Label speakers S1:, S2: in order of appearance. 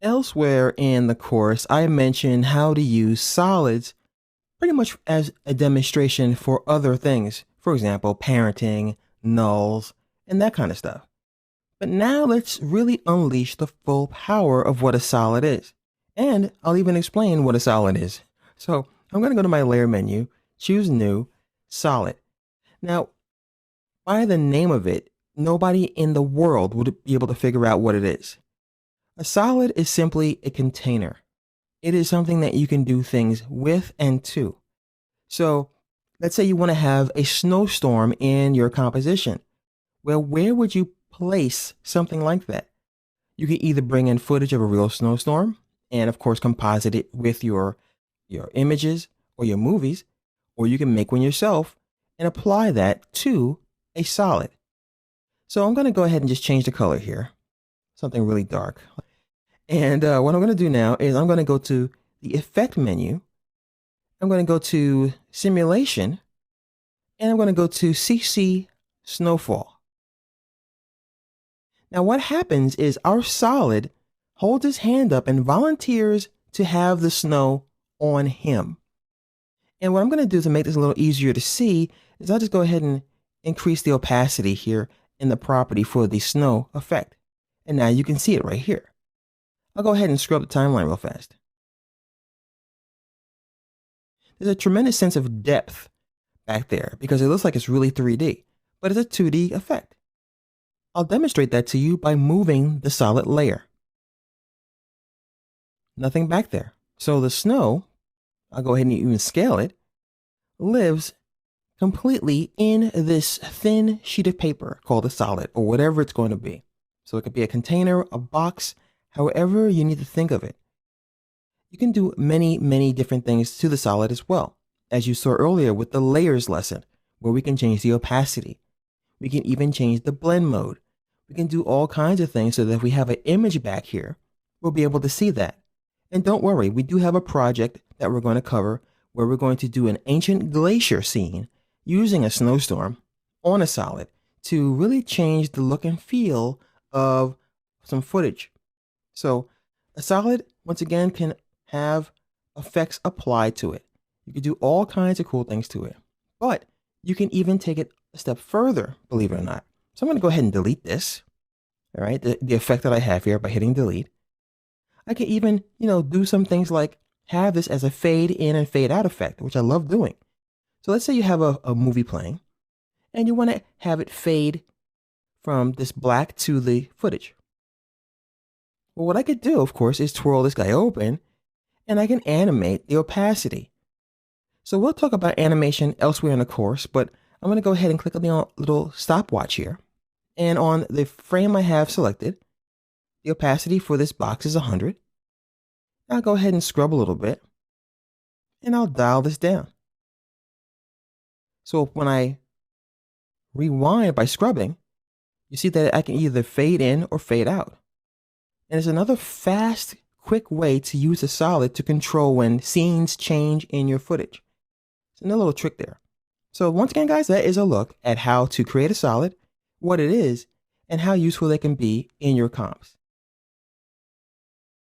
S1: Elsewhere in the course, I mentioned how to use solids pretty much as a demonstration for other things. For example, parenting, nulls, and that kind of stuff. But now let's really unleash the full power of what a solid is. And I'll even explain what a solid is. So I'm going to go to my layer menu, choose new, solid. Now, by the name of it, nobody in the world would be able to figure out what it is. A solid is simply a container. It is something that you can do things with and to. So let's say you want to have a snowstorm in your composition. Well, where would you place something like that? You could either bring in footage of a real snowstorm and of course composite it with your images or your movies, or you can make one yourself and apply that to a solid. So I'm going to go ahead and just change the color here, something really dark. And what I'm going to do now is I'm going to go to the effect menu. I'm going to go to simulation and I'm going to go to CC snowfall. Now what happens is our solid holds his hand up and volunteers to have the snow on him. And what I'm going to do to make this a little easier to see is I'll just go ahead and increase the opacity here in the property for the snow effect. And now you can see it right here. I'll go ahead and scrub the timeline real fast. There's a tremendous sense of depth back there because it looks like it's really 3D, but it's a 2D effect. I'll demonstrate that to you by moving the solid layer. Nothing back there. So the snow, I'll go ahead and even scale it, lives completely in this thin sheet of paper called a solid or whatever it's going to be. So it could be a container, a box, however you need to think of it. You can do many, many different things to the solid as well, as you saw earlier with the layers lesson, where we can change the opacity. We can even change the blend mode. We can do all kinds of things so that if we have an image back here, we'll be able to see that. And don't worry, we do have a project that we're going to cover where we're going to do an ancient glacier scene using a snowstorm on a solid to really change the look and feel of some footage. So a solid, once again, can have effects applied to it. You can do all kinds of cool things to it, but you can even take it a step further, believe it or not. So I'm going to go ahead and delete this. All right, the effect that I have here by hitting delete. I can even, do some things like have this as a fade in and fade out effect, which I love doing. So let's say you have a movie playing and you want to have it fade from this black to the footage. Well, what I could do, of course, is twirl this guy open and I can animate the opacity. So we'll talk about animation elsewhere in the course, but I'm going to go ahead and click on the little stopwatch here. And on the frame I have selected, the opacity for this box is 100. I'll go ahead and scrub a little bit and I'll dial this down. So when I rewind by scrubbing, you see that I can either fade in or fade out. And it's another fast, quick way to use a solid to control when scenes change in your footage. It's another little trick there. So once again, guys, that is a look at how to create a solid, what it is, and how useful they can be in your comps.